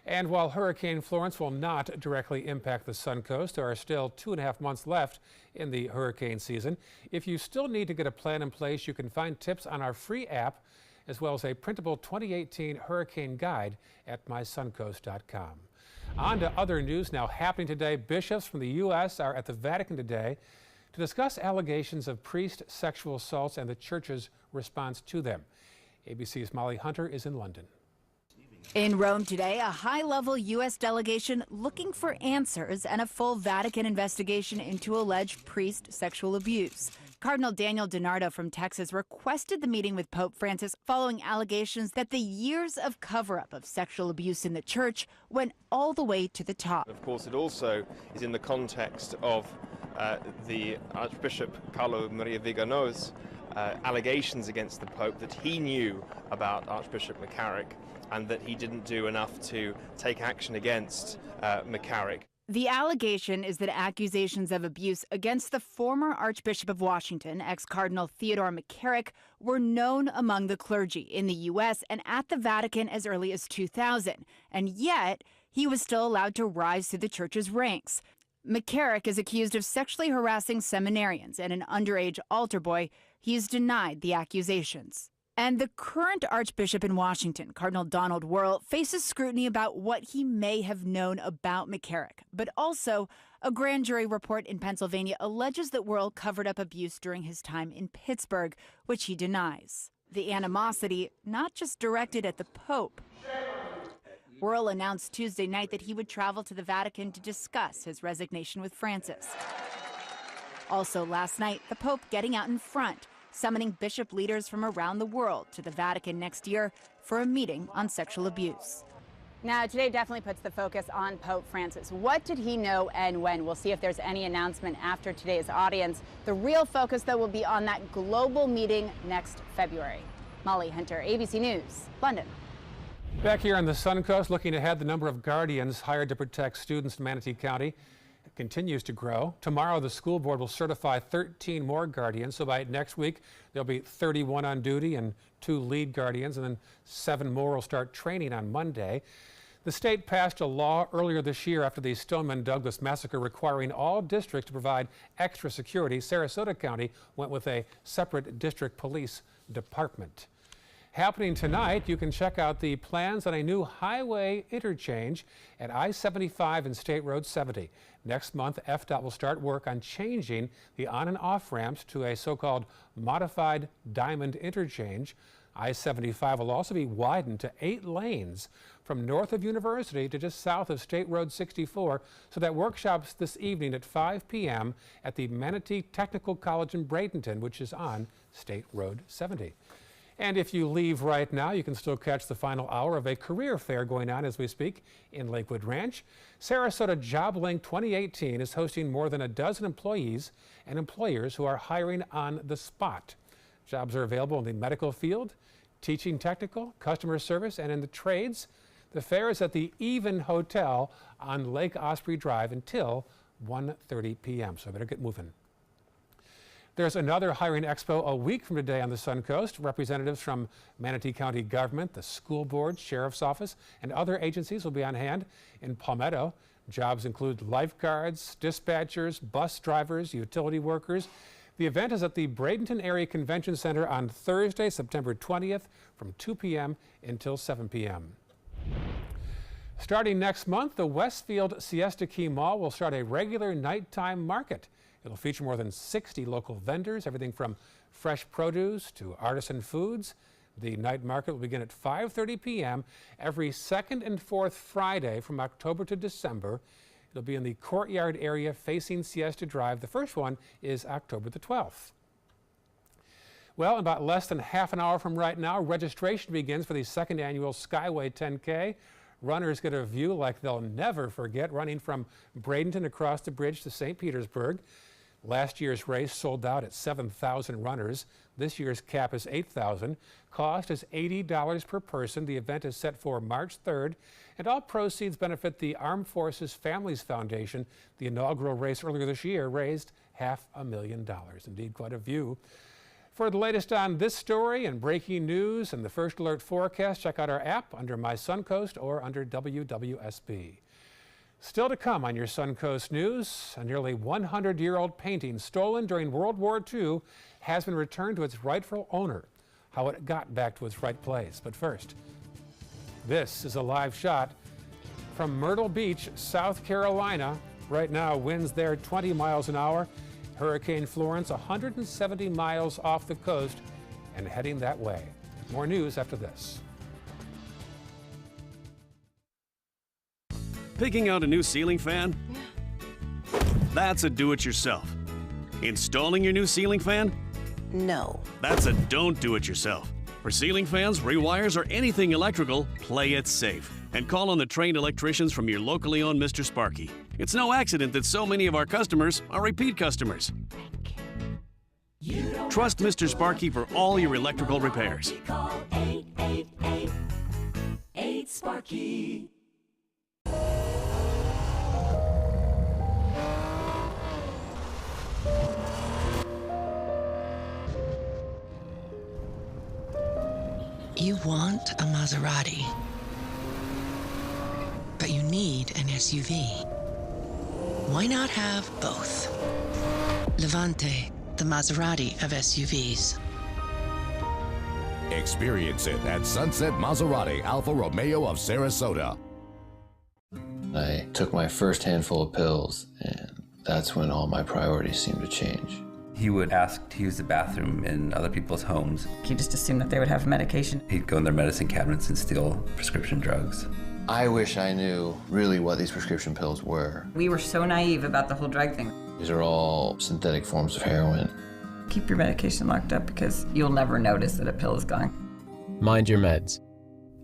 And while Hurricane Florence will not directly impact the Suncoast, there are still 2.5 months left in the hurricane season. If you still need to get a plan in place, you can find tips on our free app, as well as a printable 2018 hurricane guide at mysuncoast.com. On to other news now happening today. Bishops from the U.S. are at the Vatican today to discuss allegations of priest sexual assaults and the church's response to them. ABC's Molly Hunter is in London. In Rome today, a high-level U.S. delegation looking for answers and a full Vatican investigation into alleged priest sexual abuse. Cardinal Daniel DiNardo from Texas requested the meeting with Pope Francis following allegations that the years of cover-up of sexual abuse in the church went all the way to the top. Of course, it also is in the context of the Archbishop Carlo Maria Vigano's allegations against the Pope that he knew about Archbishop McCarrick and that he didn't do enough to take action against McCarrick. The allegation is that accusations of abuse against the former Archbishop of Washington, ex-Cardinal Theodore McCarrick, were known among the clergy in the U.S. and at the Vatican as early as 2000, and yet he was still allowed to rise through the church's ranks. McCarrick is accused of sexually harassing seminarians and an underage altar boy. He has denied the accusations. And the current Archbishop in Washington, Cardinal Donald Wuerl, faces scrutiny about what he may have known about McCarrick. But also, a grand jury report in Pennsylvania alleges that Wuerl covered up abuse during his time in Pittsburgh, which he denies. The animosity not just directed at the Pope. Wuerl announced Tuesday night that he would travel to the Vatican to discuss his resignation with Francis. Also last night, the Pope getting out in front, summoning bishop leaders from around the world to the Vatican next year for a meeting on sexual abuse. Now, today definitely puts the focus on Pope Francis. What did he know and when? We'll see if there's any announcement after today's audience. The real focus, though, will be on that global meeting next February. Molly Hunter, ABC News, London. Back here on the Suncoast, looking ahead, the number of guardians hired to protect students in Manatee County continues to grow. Tomorrow, the school board will certify 13 more guardians. So by next week, there'll be 31 on duty and 2 lead guardians, and then 7 more will start training on Monday. The state passed a law earlier this year after the Stoneman Douglas massacre requiring all districts to provide extra security. Sarasota County went with a separate district police department. Happening tonight, you can check out the plans on a new highway interchange at I-75 and State Road 70. Next month, FDOT will start work on changing the on and off ramps to a so-called modified diamond interchange. I-75 will also be widened to 8 lanes from north of University to just south of State Road 64, so that workshops this evening at 5 p.m. at the Manatee Technical College in Bradenton, which is on State Road 70. And if you leave right now, you can still catch the final hour of a career fair going on as we speak in Lakewood Ranch. Sarasota JobLink 2018 is hosting more than a dozen employees and employers who are hiring on the spot. Jobs are available in the medical field, teaching technical, customer service, and in the trades. The fair is at the Even Hotel on Lake Osprey Drive until 1:30 p.m., so I better get moving. There's another hiring expo a week from today on the Suncoast. Representatives from Manatee County government, the school board, sheriff's office, and other agencies will be on hand in Palmetto. Jobs include lifeguards, dispatchers, bus drivers, utility workers. The event is at the Bradenton Area Convention Center on Thursday, September 20th from 2 p.m. until 7 p.m. Starting next month, the Westfield Siesta Key Mall will start a regular nighttime market. It'll feature more than 60 local vendors, everything from fresh produce to artisan foods. The night market will begin at 5:30 p.m. every second and fourth Friday from October to December. It'll be in the courtyard area facing Siesta Drive. The first one is October the 12th. Well, in about less than half an hour from right now, registration begins for the second annual Skyway 10K. Runners get a view like they'll never forget, running from Bradenton across the bridge to St. Petersburg. Last year's race sold out at 7,000 runners. This year's cap is 8,000. Cost is $80 per person. The event is set for March 3rd, and all proceeds benefit the Armed Forces Families Foundation. The inaugural race earlier this year raised $500,000. Indeed, quite a view. For the latest on this story and breaking news and the First Alert forecast, check out our app under My Suncoast or under WWSB. Still to come on your Suncoast News, a nearly 100-year-old painting stolen during World War II has been returned to its rightful owner. How it got back to its right place. But first, this is a live shot from Myrtle Beach, South Carolina. Right now, winds there 20 miles an hour. Hurricane Florence 170 miles off the coast and heading that way. More news after this. Picking out a new ceiling fan? That's a do-it-yourself. Installing your new ceiling fan? No. That's a don't do it yourself. For ceiling fans, rewires, or anything electrical, play it safe. And call on the trained electricians from your locally owned Mr. Sparky. It's no accident that so many of our customers are repeat customers. Trust Mr. Sparky for all your electrical repairs. Call 888-8-SPARKY. You want a Maserati, but you need an SUV. Why not have both? Levante, the Maserati of SUVs. Experience it at Sunset Maserati Alfa Romeo of Sarasota. I took my first handful of pills, and that's when all my priorities seemed to change. He would ask to use the bathroom in other people's homes. He just assumed that they would have medication. He'd go in their medicine cabinets and steal prescription drugs. I wish I knew really what these prescription pills were. We were so naive about the whole drug thing. These are all synthetic forms of heroin. Keep your medication locked up because you'll never notice that a pill is gone. Mind your meds.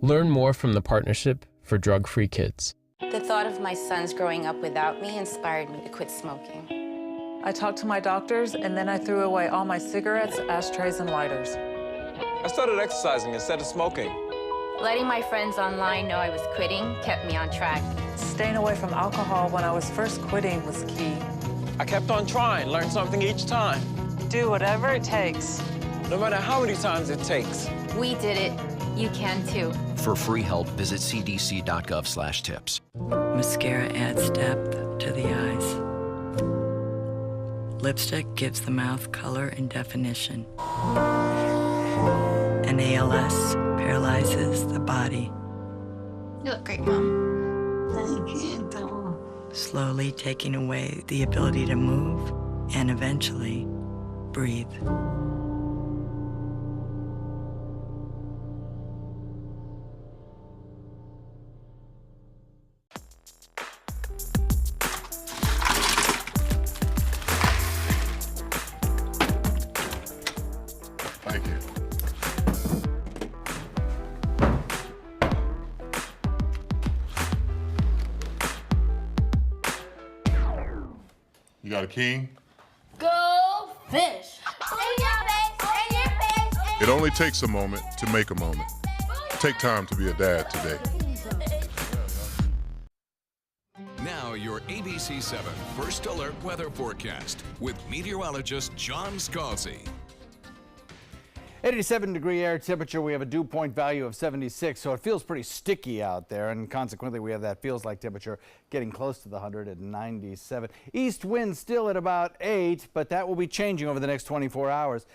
Learn more from the Partnership for Drug-Free Kids. The thought of my sons growing up without me inspired me to quit smoking. I talked to my doctors, and then I threw away all my cigarettes, ashtrays, and lighters. I started exercising instead of smoking. Letting my friends online know I was quitting kept me on track. Staying away from alcohol when I was first quitting was key. I kept on trying, learned something each time. Do whatever it takes. No matter how many times it takes. We did it. You can too. For free help, visit cdc.gov/tips. Mascara adds depth to the eyes. Lipstick gives the mouth color and definition. And ALS paralyzes the body. You look great, Mom. Thank you. Slowly taking away the ability to move and eventually breathe. Thank you. You got a king? Go fish. It only takes a moment to make a moment. Take time to be a dad today. Now your ABC 7 First Alert weather forecast with meteorologist John Scalzi. 87-degree air temperature. We have a dew point value of 76, so it feels pretty sticky out there, and consequently we have that feels like temperature getting close to the 100 at 97. East wind still at about 8, but that will be changing over the next 24 hours.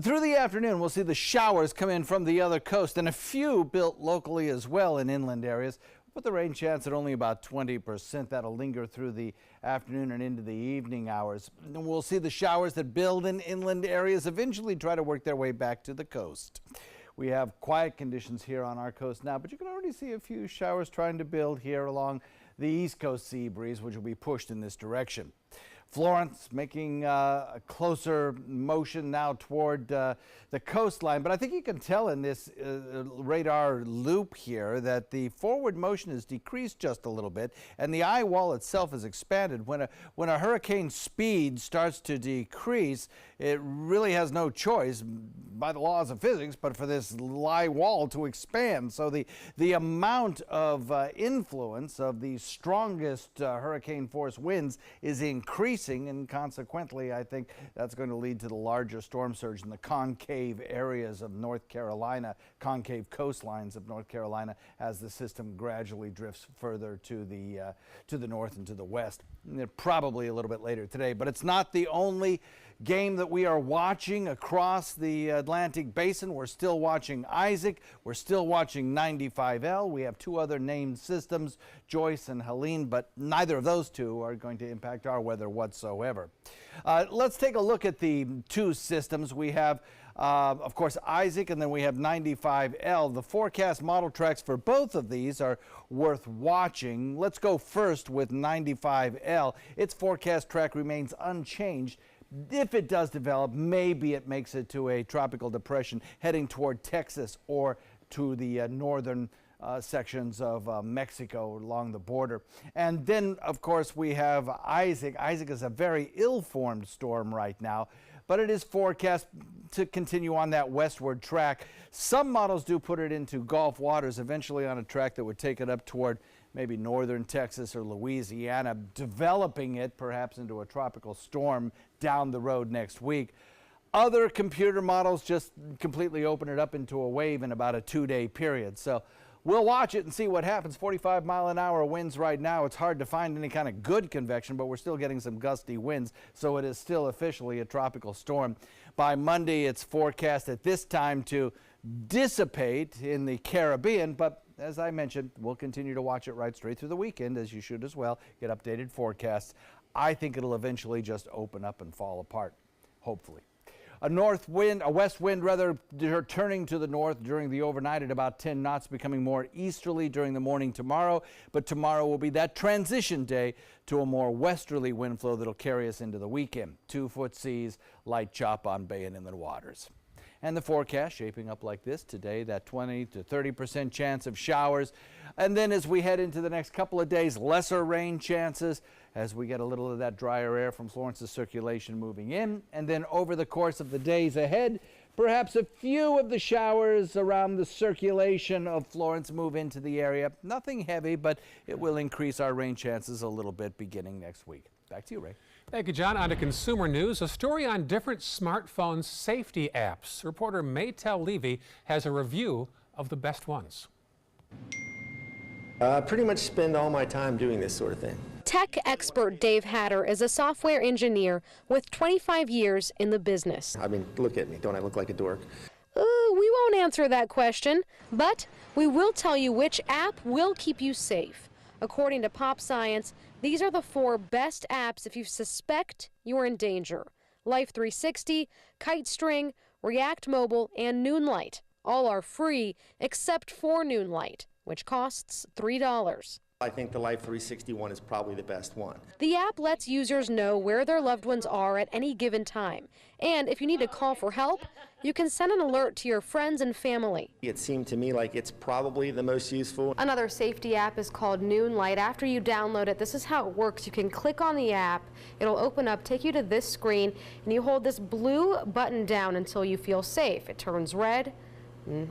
Through the afternoon, we'll see the showers come in from the other coast and a few built locally as well in inland areas. But the rain chance at only about 20%. That'll linger through the afternoon and into the evening hours. And we'll see the showers that build in inland areas eventually try to work their way back to the coast. We have quiet conditions here on our coast now, but you can already see a few showers trying to build here along the east coast sea breeze, which will be pushed in this direction. Florence making a closer motion now toward the coastline, but I think you can tell in this radar loop here that the forward motion has decreased just a little bit, and the eye wall itself is expanded. When a hurricane speed starts to decrease, it really has no choice by the laws of physics but for this eye wall to expand. So the amount of influence of the strongest hurricane force winds is increasing, and consequently I think that's going to lead to the larger storm surge in the concave areas of North Carolina, concave coastlines of North Carolina, as the system gradually drifts further to the north and to the west. Probably a little bit later today, but it's not the only game that we are watching across the Atlantic Basin. We're still watching Isaac. We're still watching 95L. We have two other named systems, Joyce and Helene, but neither of those two are going to impact our weather whatsoever. Let's take a look at the two systems. We have, of course, Isaac, and then we have 95L. The forecast model tracks for both of these are worth watching. Let's go first with 95L. Its forecast track remains unchanged. If it does develop, maybe it makes it to a tropical depression heading toward Texas or to the northern sections of Mexico along the border. And then, of course, we have Isaac. Isaac is a very ill-formed storm right now, but it is forecast to continue on that westward track. Some models do put it into Gulf waters, eventually on a track that would take it up toward maybe northern Texas or Louisiana, developing it perhaps into a tropical storm down the road next week. Other computer models just completely open it up into a wave in about a 2-day period. So we'll watch it and see what happens. 45-mile-an-hour winds right now. It's hard to find any kind of good convection, but we're still getting some gusty winds, so it is still officially a tropical storm. By Monday, it's forecast at this time to dissipate in the Caribbean, but as I mentioned, we'll continue to watch it right straight through the weekend, as you should as well, get updated forecasts. I think it'll eventually just open up and fall apart, hopefully. A west wind rather, turning to the north during the overnight at about 10 knots, becoming more easterly during the morning tomorrow. But tomorrow will be that transition day to a more westerly wind flow that'll carry us into the weekend. 2-foot seas, light chop on bay and inland waters. And the forecast shaping up like this today, that 20 to 30% chance of showers. And then as we head into the next couple of days, lesser rain chances as we get a little of that drier air from Florence's circulation moving in. And then over the course of the days ahead, perhaps a few of the showers around the circulation of Florence move into the area. Nothing heavy, but it will increase our rain chances a little bit beginning next week. Back to you, Ray. Thank you, John. On to consumer news, a story on different smartphone safety apps. Reporter Maytel Levy has a review of the best ones. I pretty much spend all my time doing this sort of thing. Tech expert Dave Hatter is a software engineer with 25 years in the business. I mean, look at me. Don't I look like a dork? We won't answer that question, but we will tell you which app will keep you safe. According to Pop Science, these are the 4 best apps if you suspect you're in danger. Life 360, KiteString, React Mobile, and Noonlight. All are free except for Noonlight, which costs $3. I think the Life 361 is probably the best one. The app lets users know where their loved ones are at any given time. And if you need to call for help, you can send an alert to your friends and family. It seemed to me like it's probably the most useful. Another safety app is called Noonlight. After you download it, this is how it works. You can click on the app, it'll open up, take you to this screen, and you hold this blue button down until you feel safe. It turns red.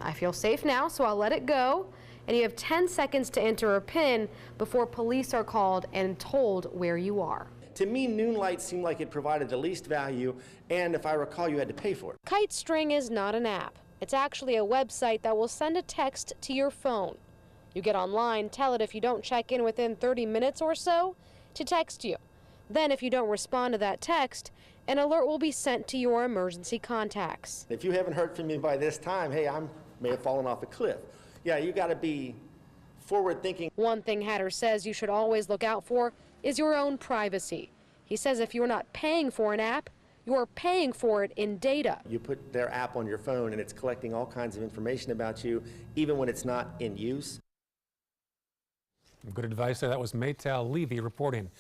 I feel safe now, so I'll let it go. And you have 10 seconds to enter a PIN before police are called and told where you are. To me, Noonlight seemed like it provided the least value, and if I recall, you had to pay for it. KiteString is not an app. It's actually a website that will send a text to your phone. You get online, tell it if you don't check in within 30 minutes or so to text you. Then if you don't respond to that text, an alert will be sent to your emergency contacts. If you haven't heard from me by this time, hey, I may have fallen off a cliff. Yeah, you got to be forward thinking. One thing Hatter says you should always look out for is your own privacy. He says if you're not paying for an app, you're paying for it in data. You put their app on your phone and it's collecting all kinds of information about you, even when it's not in use. Good advice there. That was Maytal Levy reporting.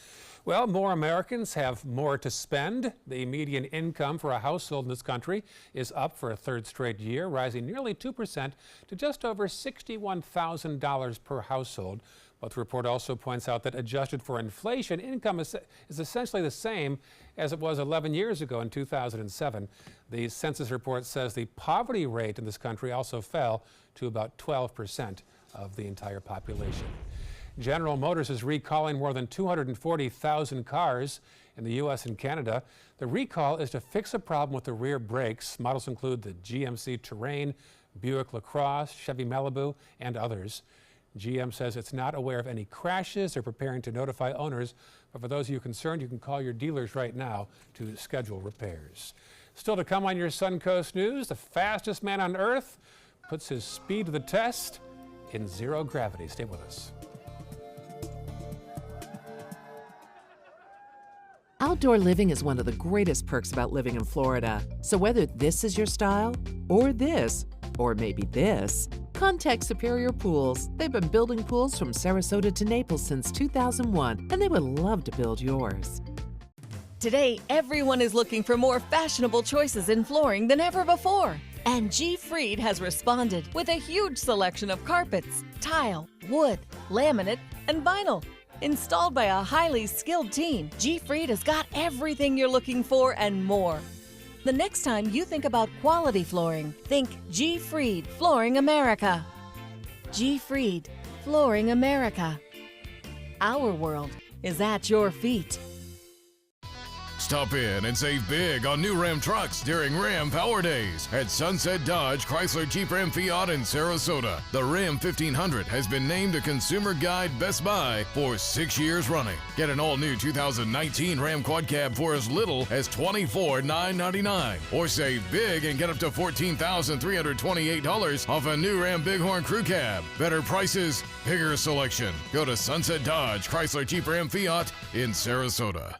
Well, more Americans have more to spend. The median income for a household in this country is up for a third straight year, rising nearly 2% to just over $61,000 per household. But the report also points out that adjusted for inflation, income is essentially the same as it was 11 years ago in 2007. The census report says the poverty rate in this country also fell to about 12% of the entire population. General Motors is recalling more than 240,000 cars in the U.S. and Canada. The recall is to fix a problem with the rear brakes. Models include the GMC Terrain, Buick LaCrosse, Chevy Malibu, and others. GM says it's not aware of any crashes. They're preparing to notify owners. But for those of you concerned, you can call your dealers right now to schedule repairs. Still to come on your Suncoast News, the fastest man on Earth puts his speed to the test in zero gravity. Stay with us. Outdoor living is one of the greatest perks about living in Florida. So whether this is your style, or this, or maybe this, contact Superior Pools. They've been building pools from Sarasota to Naples since 2001, and they would love to build yours. Today, everyone is looking for more fashionable choices in flooring than ever before. And G. Fried has responded with a huge selection of carpets, tile, wood, laminate, and vinyl. Installed by a highly skilled team, G. Fried has got everything you're looking for and more. The next time you think about quality flooring, think G. Fried Flooring America. G. Fried Flooring America. Our world is at your feet. Stop in and save big on new Ram trucks during Ram Power Days at Sunset Dodge, Chrysler, Jeep, Ram, Fiat in Sarasota. The Ram 1500 has been named a Consumer Guide Best Buy for 6 years running. Get an all-new 2019 Ram Quad Cab for as little as $24,999. Or save big and get up to $14,328 off a new Ram Bighorn Crew Cab. Better prices, bigger selection. Go to Sunset Dodge, Chrysler, Jeep, Ram, Fiat in Sarasota.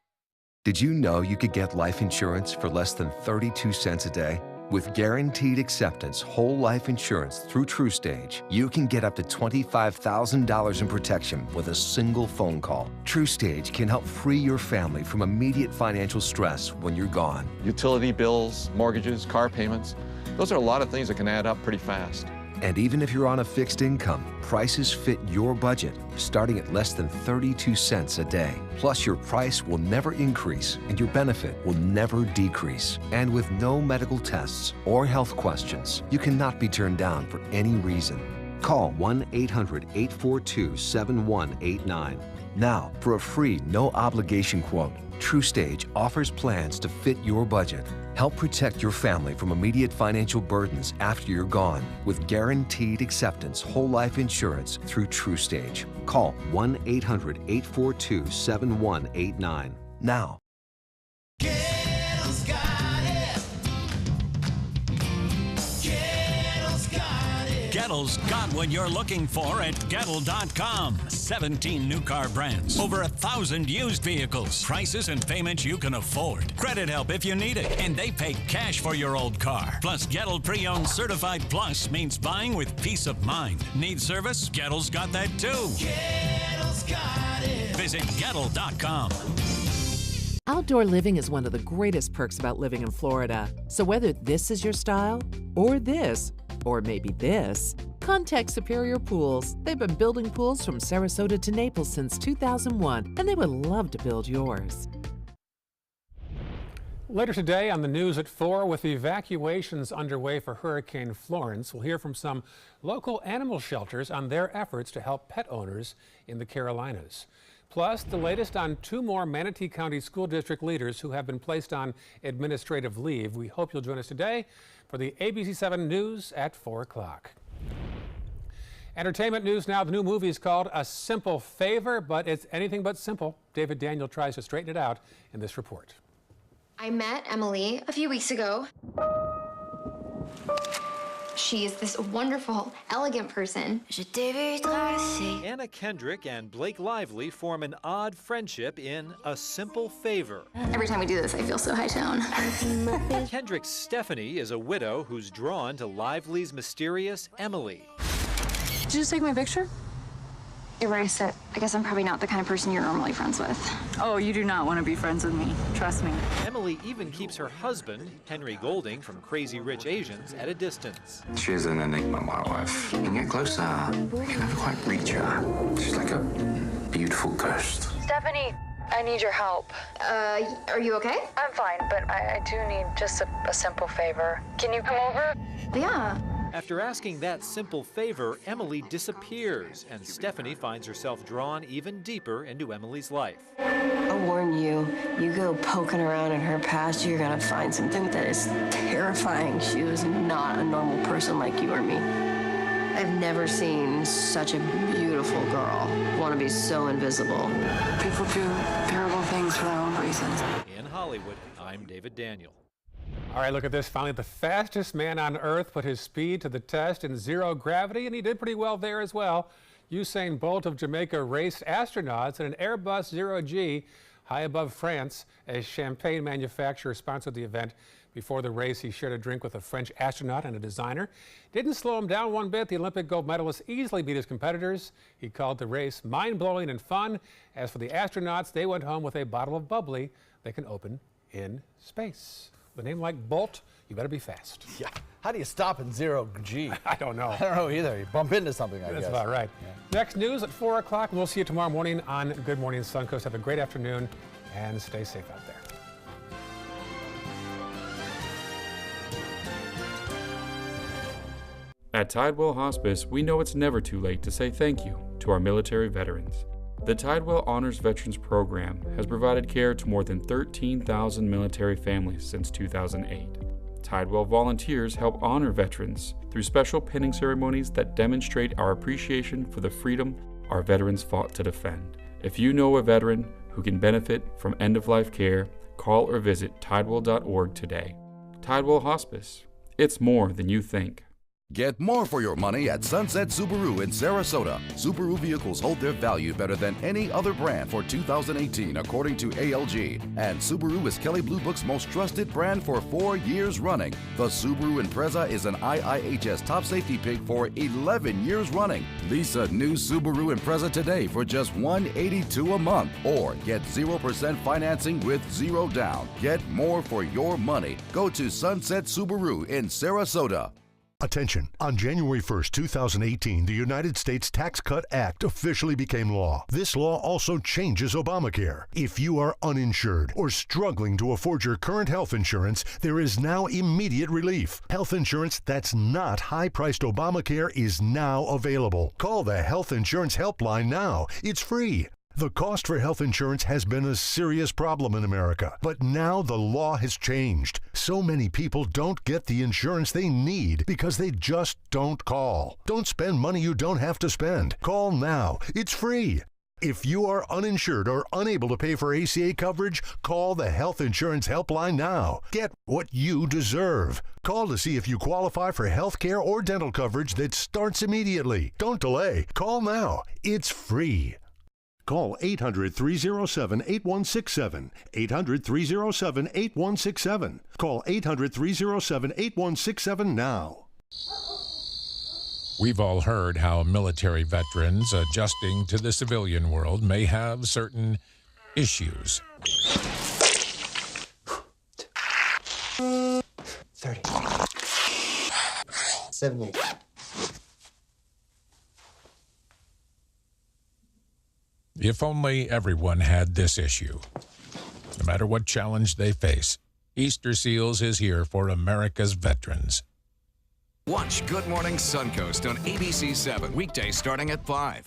Did you know you could get life insurance for less than 32 cents a day? With Guaranteed Acceptance whole life insurance through TruStage, you can get up to $25,000 in protection with a single phone call. TruStage can help free your family from immediate financial stress when you're gone. Utility bills, mortgages, car payments, those are a lot of things that can add up pretty fast. And even if you're on a fixed income, prices fit your budget, starting at less than 32 cents a day. Plus, your price will never increase and your benefit will never decrease. And with no medical tests or health questions, you cannot be turned down for any reason. Call 1-800-842-7189. Now, for a free, no-obligation quote, TruStage offers plans to fit your budget. Help protect your family from immediate financial burdens after you're gone with Guaranteed Acceptance whole life insurance through TruStage. Call 1-800-842-7189 now. Gettle's got what you're looking for at Gettle.com. 17 new car brands, over 1,000 used vehicles, prices and payments you can afford. Credit help if you need it, and they pay cash for your old car. Plus, Gettle Pre-Owned Certified Plus means buying with peace of mind. Need service? Gettle's got that too. Gettle's got it. Visit Gettle.com. Outdoor living is one of the greatest perks about living in Florida. So whether this is your style, or this, or maybe this, contact Superior Pools. They've been building pools from Sarasota to Naples since 2001, and they would love to build yours. Later today on the news at 4, with evacuations underway for Hurricane Florence, we'll hear from some local animal shelters on their efforts to help pet owners in the Carolinas. Plus, the latest on 2 more Manatee County School District leaders who have been placed on administrative leave. We hope you'll join us today for the ABC 7 News at 4 o'clock. Entertainment news now. The new movie is called A Simple Favor, but it's anything but simple. David Daniel tries to straighten it out in this report. I met Emily a few weeks ago. She is this wonderful, elegant person. Anna Kendrick and Blake Lively form an odd friendship in A Simple Favor. Every time we do this, I feel so high tone. Kendrick's Stephanie is a widow who's drawn to Lively's mysterious Emily. Did you just take my picture? Erase it. I guess I'm probably not the kind of person you're normally friends with. Oh, you do not want to be friends with me. Trust me. Emily even keeps her husband, Henry Golding from Crazy Rich Asians, at a distance. She's an enigma, my wife. You can get closer, you can never quite reach her. She's like a beautiful ghost. Stephanie, I need your help. Are you okay? I'm fine, but I do need just a simple favor. Can you come over? Yeah. After asking that simple favor, Emily disappears, and Stephanie finds herself drawn even deeper into Emily's life. I'll warn you, you go poking around in her past, you're gonna find something that is terrifying. She was not a normal person like you or me. I've never seen such a beautiful girl want to be so invisible. People do terrible things for their own reasons. In Hollywood, I'm David Daniel. All right, look at this. Finally, the fastest man on Earth put his speed to the test in zero gravity, and he did pretty well there as well. Usain Bolt of Jamaica raced astronauts in an Airbus Zero-G high above France as champagne manufacturer sponsored the event. Before the race, he shared a drink with a French astronaut and a designer. Didn't slow him down one bit. The Olympic gold medalist easily beat his competitors. He called the race mind-blowing and fun. As for the astronauts, they went home with a bottle of bubbly they can open in space. With a name like Bolt, you better be fast. Yeah. How do you stop in Zero-G? I don't know. I don't know either. You bump into something, I guess. That's about right. Yeah. Next news at 4 o'clock, and we'll see you tomorrow morning on Good Morning Suncoast. Have a great afternoon and stay safe out there. At Tidewell Hospice, we know it's never too late to say thank you to our military veterans. The Tidewell Honors Veterans Program has provided care to more than 13,000 military families since 2008. Tidewell volunteers help honor veterans through special pinning ceremonies that demonstrate our appreciation for the freedom our veterans fought to defend. If you know a veteran who can benefit from end-of-life care, call or visit tidewell.org today. Tidewell Hospice. It's more than you think. Get more for your money at Sunset Subaru in Sarasota. Subaru vehicles hold their value better than any other brand for 2018, according to ALG. And Subaru is Kelley Blue Book's most trusted brand for 4 years running. The Subaru Impreza is an IIHS top safety pick for 11 years running. Lease a new Subaru Impreza today for just $182 a month, or get 0% financing with 0 down. Get more for your money. Go to Sunset Subaru in Sarasota. Attention. On January 1st, 2018, the United States Tax Cut Act officially became law. This law also changes Obamacare. If you are uninsured or struggling to afford your current health insurance, there is now immediate relief. Health insurance that's not high-priced Obamacare is now available. Call the Health Insurance Helpline now. It's free. The cost for health insurance has been a serious problem in America, but now the law has changed. So many people don't get the insurance they need because they just don't call. Don't spend money you don't have to spend. Call now. It's free. If you are uninsured or unable to pay for ACA coverage, call the Health Insurance Helpline now. Get what you deserve. Call to see if you qualify for health care or dental coverage that starts immediately. Don't delay. Call now. It's free. Call 800-307-8167. 800-307-8167. Call 800-307-8167 now. We've all heard how military veterans adjusting to the civilian world may have certain issues. 30. 70. If only everyone had this issue. No matter what challenge they face, Easter Seals is here for America's veterans. Watch Good Morning Suncoast on ABC 7, weekdays starting at 5.